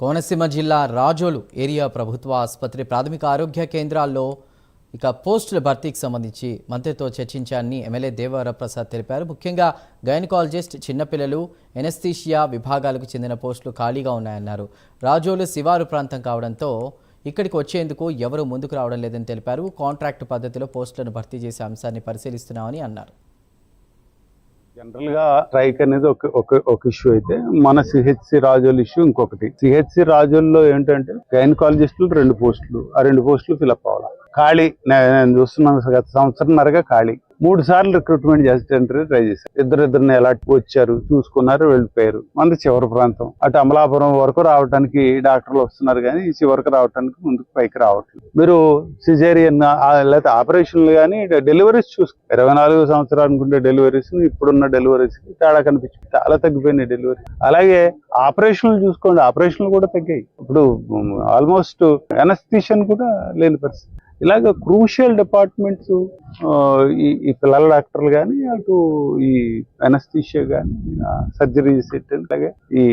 కోనసీమ జిల్లా రాజోలు ఏరియా ప్రభుత్వ ఆసుపత్రి ప్రాథమిక ఆరోగ్య కేంద్రాల్లో పోస్టుల భర్తీకి సంబంధించి మంత్రితో చర్చించారని ఎమ్మెల్యే దేవరప్రసాద్ తెలిపారు. ముఖ్యంగా గైనకాలజిస్ట్, చిన్నపిల్లలు, ఎనస్థీషియా విభాగాలకు చెందిన పోస్టులు ఖాళీగా ఉన్నాయన్నారు. రాజోలు శివారు ప్రాంతం కావడంతో ఇక్కడికి వచ్చేందుకు ఎవరూ ముందుకు రావడం లేదని తెలిపారు. కాంట్రాక్ట్ పద్ధతిలో పోస్టులను భర్తీ చేసే అంశాన్ని పరిశీలిస్తున్నామని అన్నారు. జనరల్ గా స్ట్రైక్ అనేది ఒక ఇష్యూ అయితే, మన సిహెచ్సి రాజోల్ ఇష్యూ ఇంకొకటి. సిహెచ్సి రాజోల్లో ఏంటంటే గైనకాలజిస్టులు 2 పోస్టులు, ఆ 2 పోస్టులు ఫిల్అప్ అవ్వాలి. ఖాళీ నేను చూస్తున్నాను, గత సంవత్సరంన్నరగా ఖాళీ. 3 సార్లు రిక్రూట్మెంట్ చేసేటంటే ట్రై చేశారు. ఇద్దరిని ఎలా వచ్చారు, చూసుకున్నారు, వెళ్ళిపోయారు. మనది చివరి ప్రాంతం. అటు అమలాపురం వరకు రావడానికి డాక్టర్లు వస్తున్నారు, కానీ ఈ చివరికి రావడానికి ముందుకు పైకి రావట్లేదు. మీరు సిజేరియన్ లేకపోతే ఆపరేషన్లు కానీ డెలివరీస్ చూసుకో, 24 సంవత్సరాలు అనుకుంటే డెలివరీస్ ఇప్పుడున్న డెలివరీస్ తేడా కనిపించింది. చాలా తగ్గిపోయినాయి డెలివరీ. అలాగే ఆపరేషన్లు చూసుకోండి, ఆపరేషన్లు కూడా తగ్గాయి. ఇప్పుడు ఆల్మోస్ట్ ఎనస్థీషియన్ కూడా లేని పరిస్థితి. ఇలాగ క్రూషియల్ డిపార్ట్మెంట్స్, ఈ పిల్లల డాక్టర్లు కానీ, అటు ఈ ఎనస్థీషియా కానీ, సర్జరీ అలాగే ఈ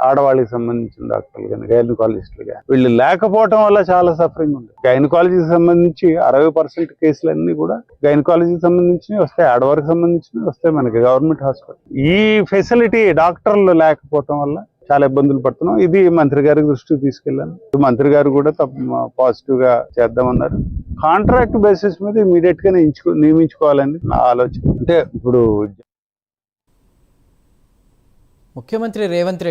ఆడవాళ్ళకి సంబంధించిన డాక్టర్లు కానీ, గైనకాలజిస్టులు కానీ, వీళ్ళు లేకపోవడం వల్ల చాలా సఫరింగ్ ఉంది. గైనకాలజీకి సంబంధించి 60% కేసులన్నీ కూడా గైనకాలజీకి సంబంధించినవి వస్తాయి, ఆడవారికి సంబంధించినవి వస్తాయి మనకి గవర్నమెంట్ హాస్పిటల్. ఈ ఫెసిలిటీ డాక్టర్లు లేకపోవటం వల్ల చాలా ఇబ్బందులు పడుతున్నాం. ఇది మంత్రి గారి దృష్టికి తీసుకెళ్ళాను. మంత్రి గారు కూడా పాజిటివ్ గా చేద్దామన్నారు. కాంట్రాక్ట్ బేసిస్ మీద ఇమీడియట్ గా నియమించుకోవాలని నా ఆలోచన. అంటే ఇప్పుడు ముఖ్యమంత్రి రేవంత్ రెడ్డి